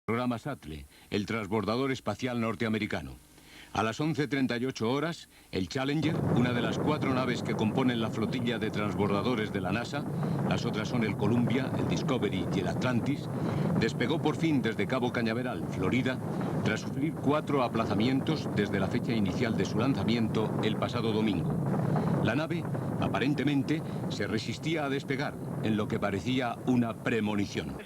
Programa Shuttle, el transbordador espacial norteamericano. A las 11:38 horas, el Challenger, una de las 4 naves que componen la flotilla de transbordadores de la NASA, las otras son el Columbia, el Discovery y el Atlantis, despegó por fin desde Cabo Cañaveral, Florida, tras sufrir 4 aplazamientos desde la fecha inicial de su lanzamiento el pasado domingo. La nave, aparentemente, se resistía a despegar, en lo que parecía una premonición.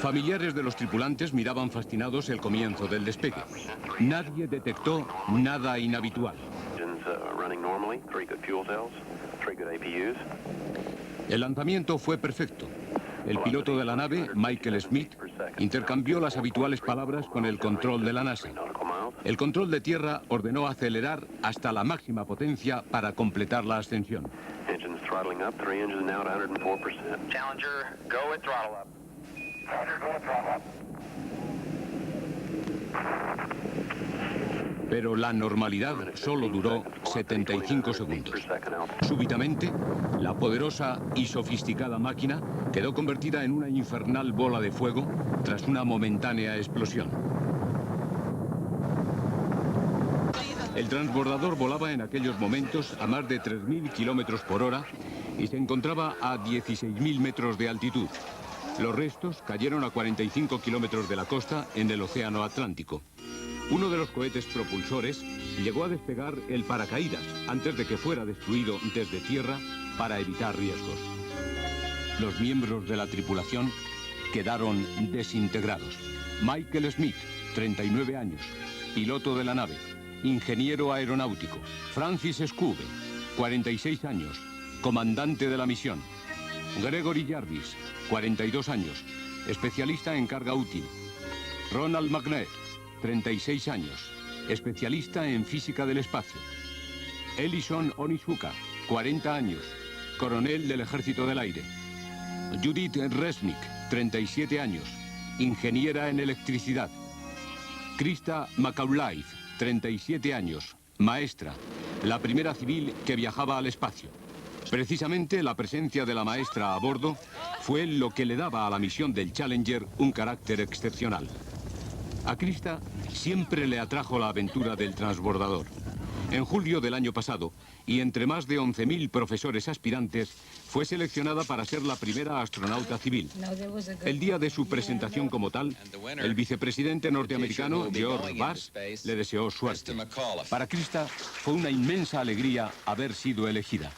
Familiares de los tripulantes miraban fascinados el comienzo del despegue. Nadie detectó nada inhabitual. El lanzamiento fue perfecto. El piloto de la nave, Michael Smith, intercambió las habituales palabras con el control de la NASA. El control de tierra ordenó acelerar hasta la máxima potencia para completar la ascensión. Pero la normalidad solo duró 75 segundos. Súbitamente, la poderosa y sofisticada máquina quedó convertida en una infernal bola de fuego tras una momentánea explosión. El transbordador volaba en aquellos momentos a más de 3.000 kilómetros por hora y se encontraba a 16.000 metros de altitud. Los restos cayeron a 45 kilómetros de la costa en el Océano Atlántico. Uno de los cohetes propulsores llegó a despegar el paracaídas antes de que fuera destruido desde tierra para evitar riesgos. Los miembros de la tripulación quedaron desintegrados. Michael Smith, 39 años, piloto de la nave, ingeniero aeronáutico. Francis Scoobe, 46 años, comandante de la misión. Gregory Jarvis, 42 años, especialista en carga útil. Ronald McNair, 36 años, especialista en física del espacio. Ellison Onizuka, 40 años, coronel del Ejército del Aire. Judith Resnick, 37 años, ingeniera en electricidad. Krista Macauliffe, 37 años, maestra, la primera civil que viajaba al espacio. Precisamente la presencia de la maestra a bordo fue lo que le daba a la misión del Challenger un carácter excepcional. A Krista siempre le atrajo la aventura del transbordador. En julio del año pasado, y entre más de 11.000 profesores aspirantes, fue seleccionada para ser la primera astronauta civil. El día de su presentación como tal, el vicepresidente norteamericano, George Bush, le deseó suerte. Para Krista fue una inmensa alegría haber sido elegida.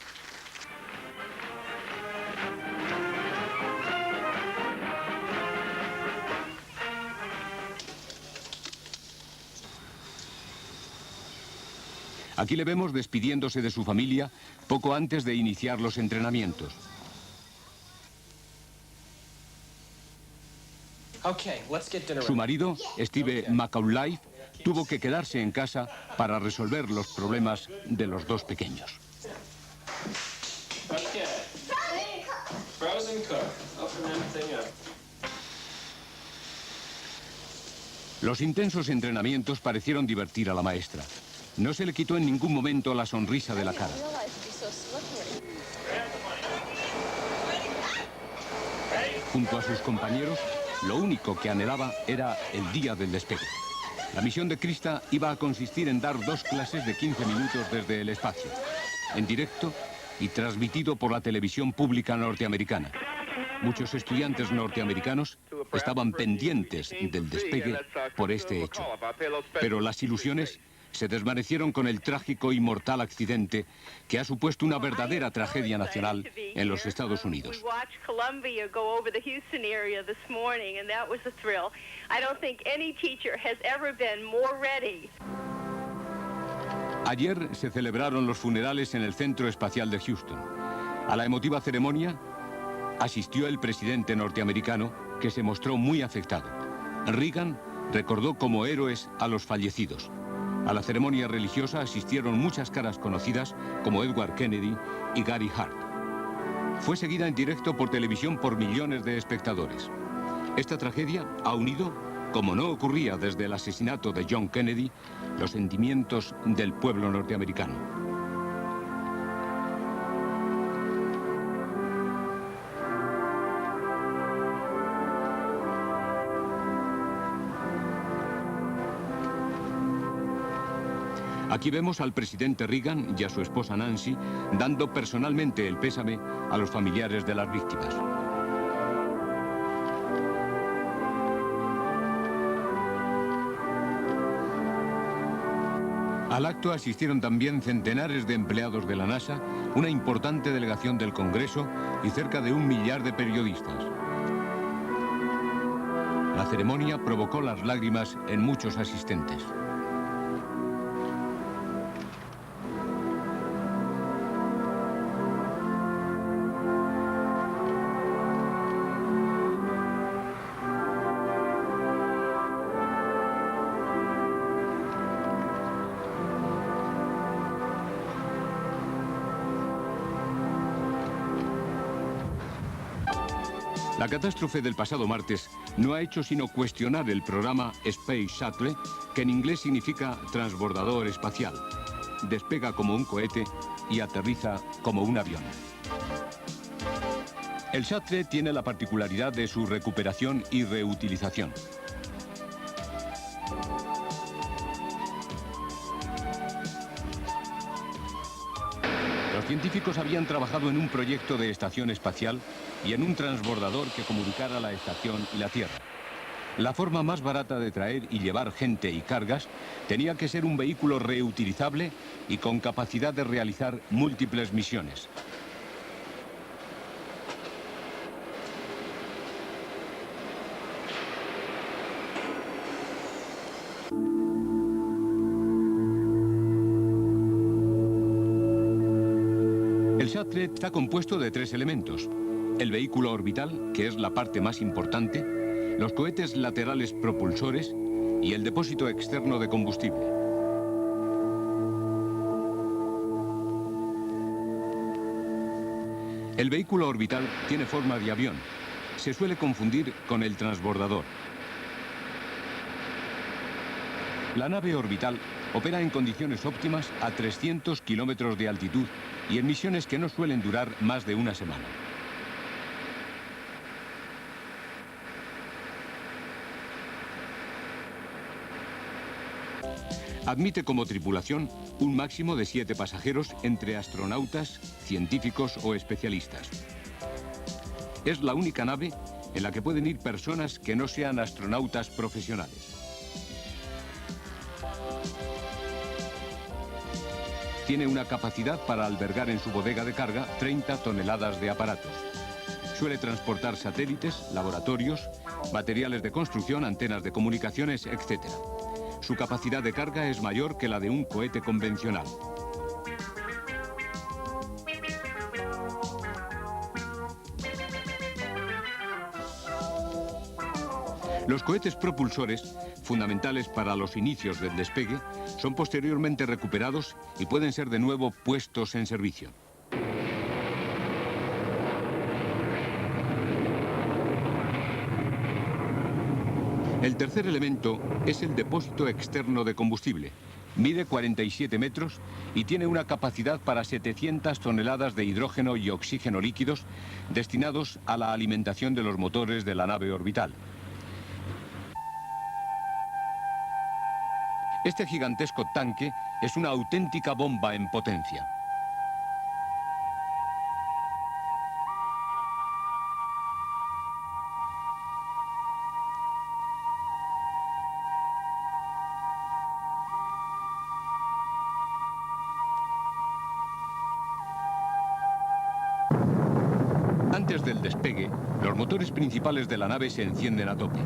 Aquí le vemos despidiéndose de su familia poco antes de iniciar los entrenamientos. Su marido, Steve Macauliffe, tuvo que quedarse en casa para resolver los problemas de los dos pequeños. Los intensos entrenamientos parecieron divertir a la maestra. No se le quitó en ningún momento la sonrisa de la cara. Junto a sus compañeros, lo único que anhelaba era el día del despegue. La misión de Krista iba a consistir en dar 2 clases de 15 minutos desde el espacio, en directo y transmitido por la televisión pública norteamericana. Muchos estudiantes norteamericanos estaban pendientes del despegue por este hecho. Pero las ilusiones se desvanecieron con el trágico y mortal accidente que ha supuesto una verdadera tragedia nacional en los Estados Unidos. Ayer se celebraron los funerales en el Centro Espacial de Houston. A la emotiva ceremonia asistió el presidente norteamericano, que se mostró muy afectado. Reagan recordó como héroes a los fallecidos. A la ceremonia religiosa asistieron muchas caras conocidas como Edward Kennedy y Gary Hart. Fue seguida en directo por televisión por millones de espectadores. Esta tragedia ha unido, como no ocurría desde el asesinato de John Kennedy, los sentimientos del pueblo norteamericano. Aquí vemos al presidente Reagan y a su esposa Nancy dando personalmente el pésame a los familiares de las víctimas. Al acto asistieron también centenares de empleados de la NASA, una importante delegación del Congreso y cerca de 1 millar de periodistas. La ceremonia provocó las lágrimas en muchos asistentes. La catástrofe del pasado martes no ha hecho sino cuestionar el programa Space Shuttle, que en inglés significa transbordador espacial. Despega como un cohete y aterriza como un avión. El Shuttle tiene la particularidad de su recuperación y reutilización. Los científicos habían trabajado en un proyecto de estación espacial y en un transbordador que comunicara la estación y la Tierra. La forma más barata de traer y llevar gente y cargas tenía que ser un vehículo reutilizable y con capacidad de realizar múltiples misiones. El Shuttle está compuesto de 3 elementos: el vehículo orbital, que es la parte más importante, los cohetes laterales propulsores y el depósito externo de combustible. El vehículo orbital tiene forma de avión. Se suele confundir con el transbordador. La nave orbital opera en condiciones óptimas a 300 kilómetros de altitud y en misiones que no suelen durar más de una semana. Admite como tripulación un máximo de 7 pasajeros entre astronautas, científicos o especialistas. Es la única nave en la que pueden ir personas que no sean astronautas profesionales. Tiene una capacidad para albergar en su bodega de carga 30 toneladas de aparatos. Suele transportar satélites, laboratorios, materiales de construcción, antenas de comunicaciones, etc. Su capacidad de carga es mayor que la de un cohete convencional. Los cohetes propulsores, fundamentales para los inicios del despegue, son posteriormente recuperados y pueden ser de nuevo puestos en servicio. El tercer elemento es el depósito externo de combustible. Mide 47 metros y tiene una capacidad para 700 toneladas de hidrógeno y oxígeno líquidos destinados a la alimentación de los motores de la nave orbital. Este gigantesco tanque es una auténtica bomba en potencia. Antes del despegue, los motores principales de la nave se encienden a tope.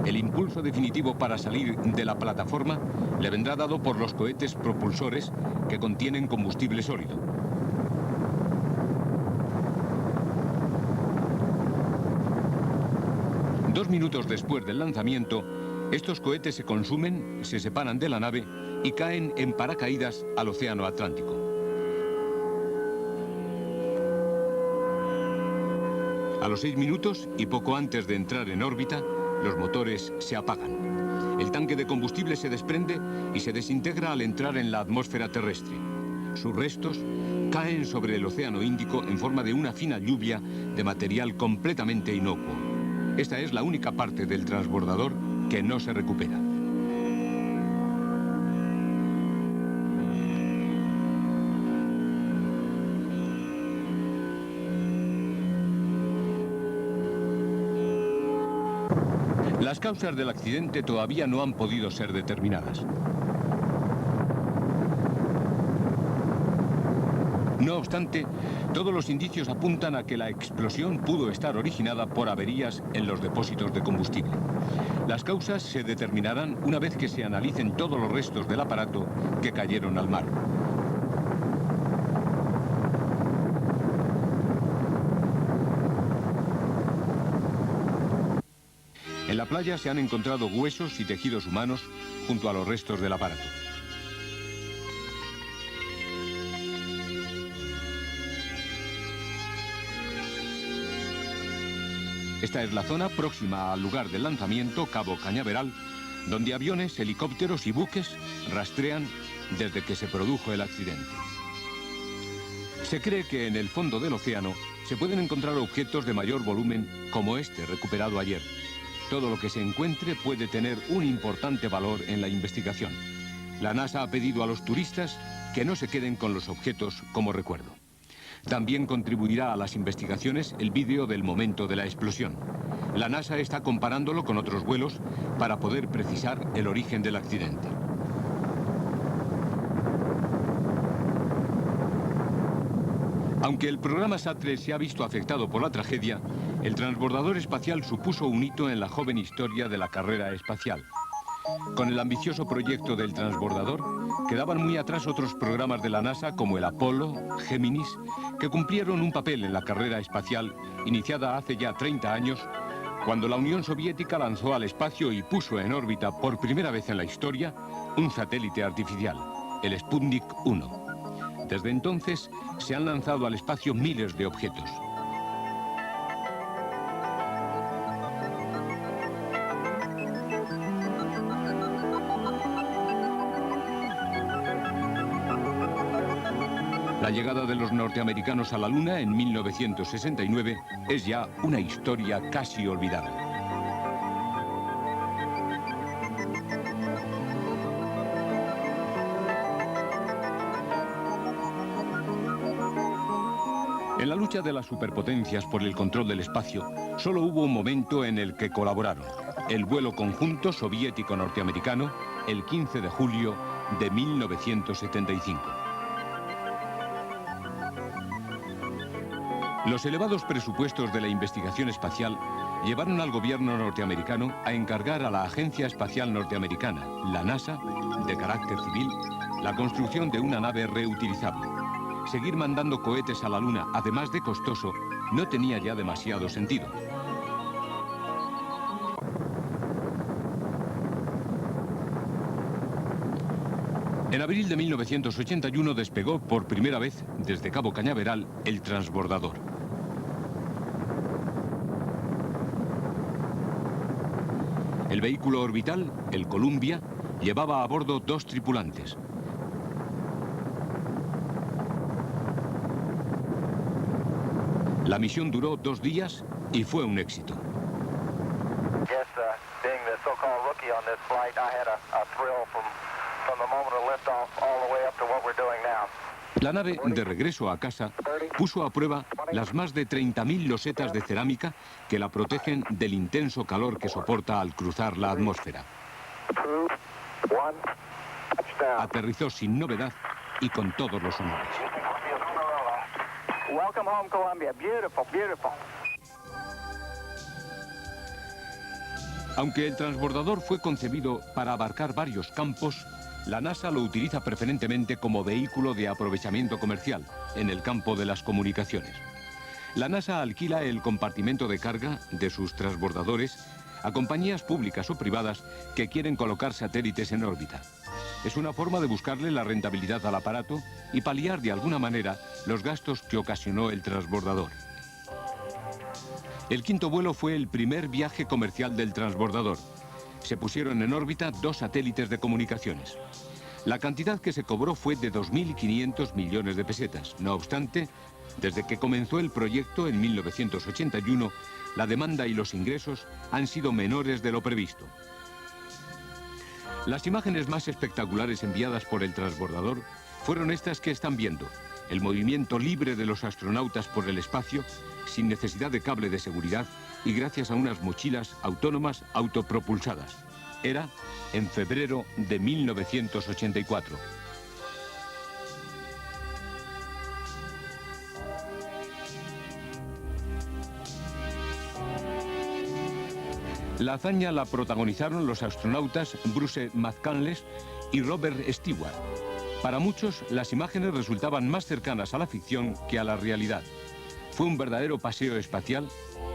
El impulso definitivo para salir de la plataforma le vendrá dado por los cohetes propulsores que contienen combustible sólido. Dos minutos después del lanzamiento, estos cohetes se consumen, se separan de la nave y caen en paracaídas al Océano Atlántico. A los 6 minutos y poco antes de entrar en órbita, los motores se apagan. El tanque de combustible se desprende y se desintegra al entrar en la atmósfera terrestre. Sus restos caen sobre el Océano Índico en forma de una fina lluvia de material completamente inocuo. Esta es la única parte del transbordador que no se recupera. Las causas del accidente todavía no han podido ser determinadas. No obstante, todos los indicios apuntan a que la explosión pudo estar originada por averías en los depósitos de combustible. Las causas se determinarán una vez que se analicen todos los restos del aparato que cayeron al mar. En la playa se han encontrado huesos y tejidos humanos junto a los restos del aparato. Esta es la zona próxima al lugar del lanzamiento, Cabo Cañaveral, donde aviones, helicópteros y buques rastrean desde que se produjo el accidente. Se cree que en el fondo del océano se pueden encontrar objetos de mayor volumen como este recuperado ayer. Todo lo que se encuentre puede tener un importante valor en la investigación. La NASA ha pedido a los turistas que no se queden con los objetos como recuerdo. También contribuirá a las investigaciones el vídeo del momento de la explosión. La NASA está comparándolo con otros vuelos para poder precisar el origen del accidente. Aunque el programa SATRE se ha visto afectado por la tragedia, el transbordador espacial supuso un hito en la joven historia de la carrera espacial. Con el ambicioso proyecto del transbordador, quedaban muy atrás otros programas de la NASA como el Apolo, Géminis, que cumplieron un papel en la carrera espacial iniciada hace ya 30 años, cuando la Unión Soviética lanzó al espacio y puso en órbita por primera vez en la historia un satélite artificial, el Sputnik 1. Desde entonces se han lanzado al espacio miles de objetos. La llegada de los norteamericanos a la Luna en 1969 es ya una historia casi olvidada. En la lucha de las superpotencias por el control del espacio, solo hubo un momento en el que colaboraron: el vuelo conjunto soviético-norteamericano, el 15 de julio de 1975. Los elevados presupuestos de la investigación espacial llevaron al gobierno norteamericano a encargar a la Agencia Espacial Norteamericana, la NASA, de carácter civil, la construcción de una nave reutilizable. Seguir mandando cohetes a la Luna, además de costoso, no tenía ya demasiado sentido. En abril de 1981 despegó por primera vez desde Cabo Cañaveral el transbordador. El vehículo orbital, el Columbia, llevaba a bordo 2 tripulantes. La misión duró 2 días y fue un éxito. La nave, de regreso a casa, puso a prueba las más de 30.000 losetas de cerámica que la protegen del intenso calor que soporta al cruzar la atmósfera. Aterrizó sin novedad y con todos los honores. Welcome home, Columbia. Beautiful, beautiful. Aunque el transbordador fue concebido para abarcar varios campos, la NASA lo utiliza preferentemente como vehículo de aprovechamiento comercial en el campo de las comunicaciones. La NASA alquila el compartimento de carga de sus transbordadores a compañías públicas o privadas que quieren colocar satélites en órbita. Es una forma de buscarle la rentabilidad al aparato y paliar de alguna manera los gastos que ocasionó el transbordador. El quinto vuelo fue el primer viaje comercial del transbordador. Se pusieron en órbita 2 satélites de comunicaciones. La cantidad que se cobró fue de 2.500 millones de pesetas. No obstante, desde que comenzó el proyecto en 1981, la demanda y los ingresos han sido menores de lo previsto. Las imágenes más espectaculares enviadas por el transbordador fueron estas que están viendo. el movimiento libre de los astronautas por el espacio, sin necesidad de cable de seguridad y gracias a unas mochilas autónomas autopropulsadas. Era en febrero de 1984. La hazaña la protagonizaron los astronautas Bruce McCandless y Robert Stewart. Para muchos, las imágenes resultaban más cercanas a la ficción que a la realidad. Fue un verdadero paseo espacial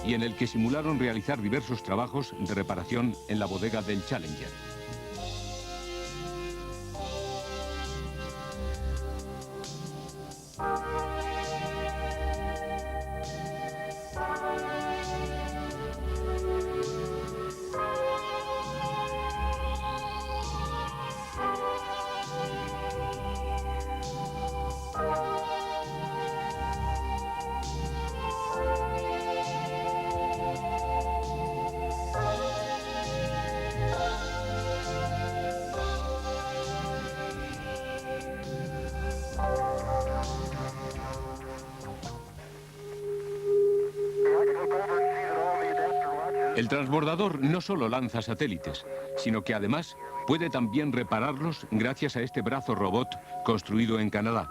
y en el que simularon realizar diversos trabajos de reparación en la bodega del Challenger. El transbordador no solo lanza satélites, sino que además puede también repararlos gracias a este brazo robot construido en Canadá.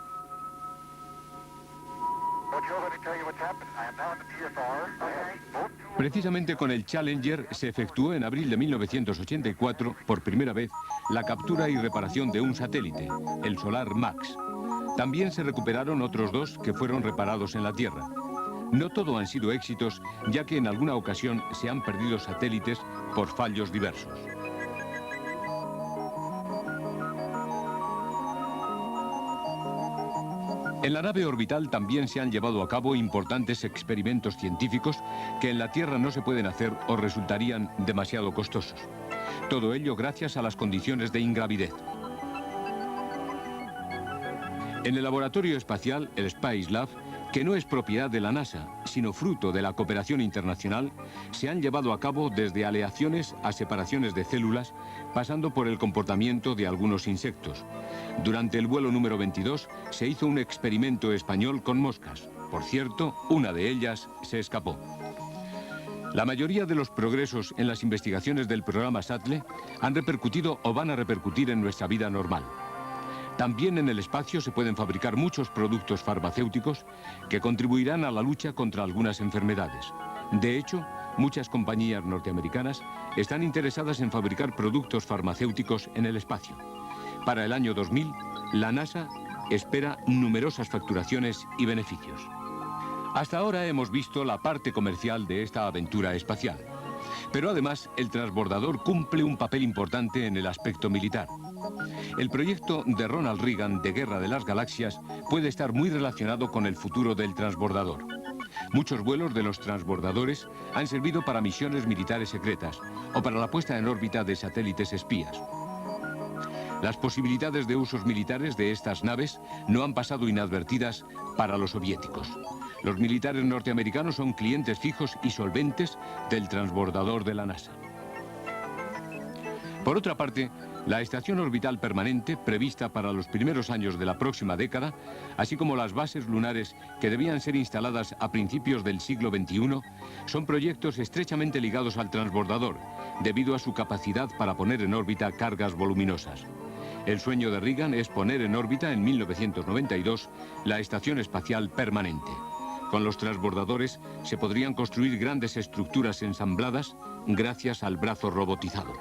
Precisamente con el Challenger se efectuó en abril de 1984, por primera vez, la captura y reparación de un satélite, el Solar Max. También se recuperaron otros dos que fueron reparados en la Tierra. No todo han sido éxitos, ya que en alguna ocasión se han perdido satélites por fallos diversos. En la nave orbital también se han llevado a cabo importantes experimentos científicos que en la Tierra no se pueden hacer o resultarían demasiado costosos. Todo ello gracias a las condiciones de ingravidez. En el laboratorio espacial, el Space Lab, que no es propiedad de la NASA, sino fruto de la cooperación internacional, se han llevado a cabo desde aleaciones a separaciones de células, pasando por el comportamiento de algunos insectos. Durante el vuelo número 22 se hizo un experimento español con moscas. Por cierto, una de ellas se escapó. La mayoría de los progresos en las investigaciones del programa Shuttle han repercutido o van a repercutir en nuestra vida normal. También en el espacio se pueden fabricar muchos productos farmacéuticos que contribuirán a la lucha contra algunas enfermedades. De hecho, muchas compañías norteamericanas están interesadas en fabricar productos farmacéuticos en el espacio. Para el año 2000, la NASA espera numerosas facturaciones y beneficios. Hasta ahora hemos visto la parte comercial de esta aventura espacial. Pero además, el transbordador cumple un papel importante en el aspecto militar. El proyecto de Ronald Reagan de Guerra de las Galaxias puede estar muy relacionado con el futuro del transbordador. Muchos vuelos de los transbordadores han servido para misiones militares secretas o para la puesta en órbita de satélites espías. Las posibilidades de usos militares de estas naves no han pasado inadvertidas para los soviéticos. Los militares norteamericanos son clientes fijos y solventes del transbordador de la NASA. Por otra parte, la estación orbital permanente, prevista para los primeros años de la próxima década, así como las bases lunares que debían ser instaladas a principios del siglo XXI, son proyectos estrechamente ligados al transbordador, debido a su capacidad para poner en órbita cargas voluminosas. El sueño de Reagan es poner en órbita en 1992 la estación espacial permanente. Con los transbordadores se podrían construir grandes estructuras ensambladas gracias al brazo robotizado.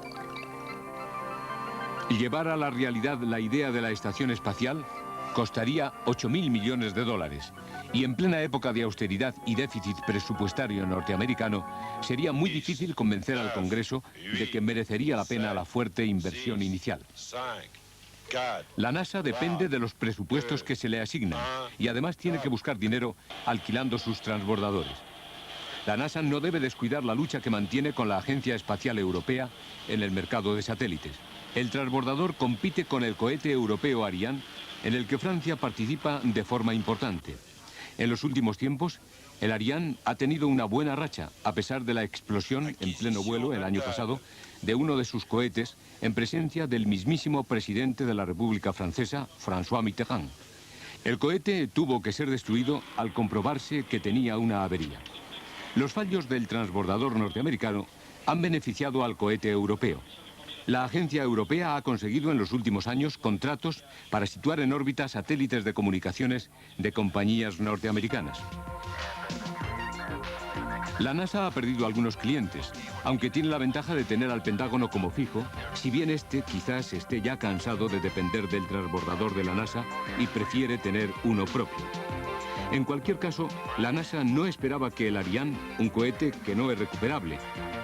Llevar a la realidad la idea de la estación espacial costaría 8.000 millones de dólares y en plena época de austeridad y déficit presupuestario norteamericano sería muy difícil convencer al Congreso de que merecería la pena la fuerte inversión inicial. La NASA depende de los presupuestos que se le asignan y además tiene que buscar dinero alquilando sus transbordadores. La NASA no debe descuidar la lucha que mantiene con la Agencia Espacial Europea en el mercado de satélites. El transbordador compite con el cohete europeo Ariane, en el que Francia participa de forma importante. En los últimos tiempos, el Ariane ha tenido una buena racha, a pesar de la explosión en pleno vuelo el año pasado de uno de sus cohetes en presencia del mismísimo presidente de la República Francesa, François Mitterrand. El cohete tuvo que ser destruido al comprobarse que tenía una avería. Los fallos del transbordador norteamericano han beneficiado al cohete europeo. La agencia europea ha conseguido en los últimos años contratos para situar en órbita satélites de comunicaciones de compañías norteamericanas. La NASA ha perdido algunos clientes, aunque tiene la ventaja de tener al Pentágono como fijo, si bien este quizás esté ya cansado de depender del transbordador de la NASA y prefiere tener uno propio. En cualquier caso, la NASA no esperaba que el Ariane, un cohete que no es recuperable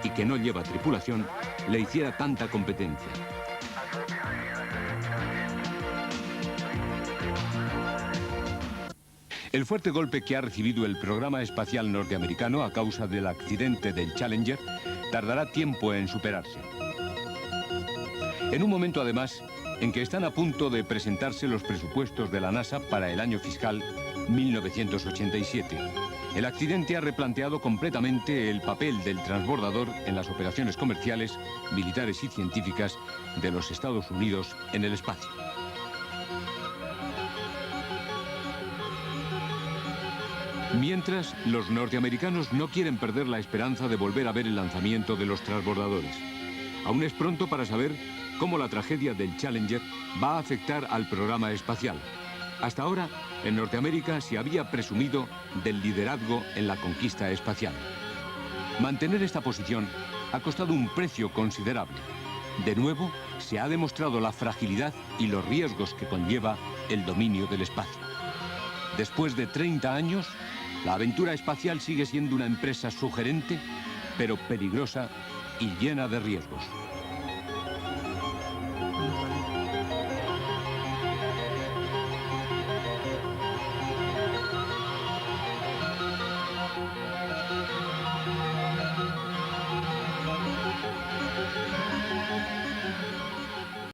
y que no lleva tripulación, le hiciera tanta competencia. El fuerte golpe que ha recibido el programa espacial norteamericano a causa del accidente del Challenger tardará tiempo en superarse. En un momento, además, en que están a punto de presentarse los presupuestos de la NASA para el año fiscal 1987. El accidente ha replanteado completamente el papel del transbordador en las operaciones comerciales, militares y científicas de los Estados Unidos en el espacio. Mientras, los norteamericanos no quieren perder la esperanza de volver a ver el lanzamiento de los transbordadores. Aún es pronto para saber cómo la tragedia del Challenger va a afectar al programa espacial. Hasta ahora, en Norteamérica se había presumido del liderazgo en la conquista espacial. Mantener esta posición ha costado un precio considerable. De nuevo, se ha demostrado la fragilidad y los riesgos que conlleva el dominio del espacio. Después de 30 años, la aventura espacial sigue siendo una empresa sugerente, pero peligrosa y llena de riesgos.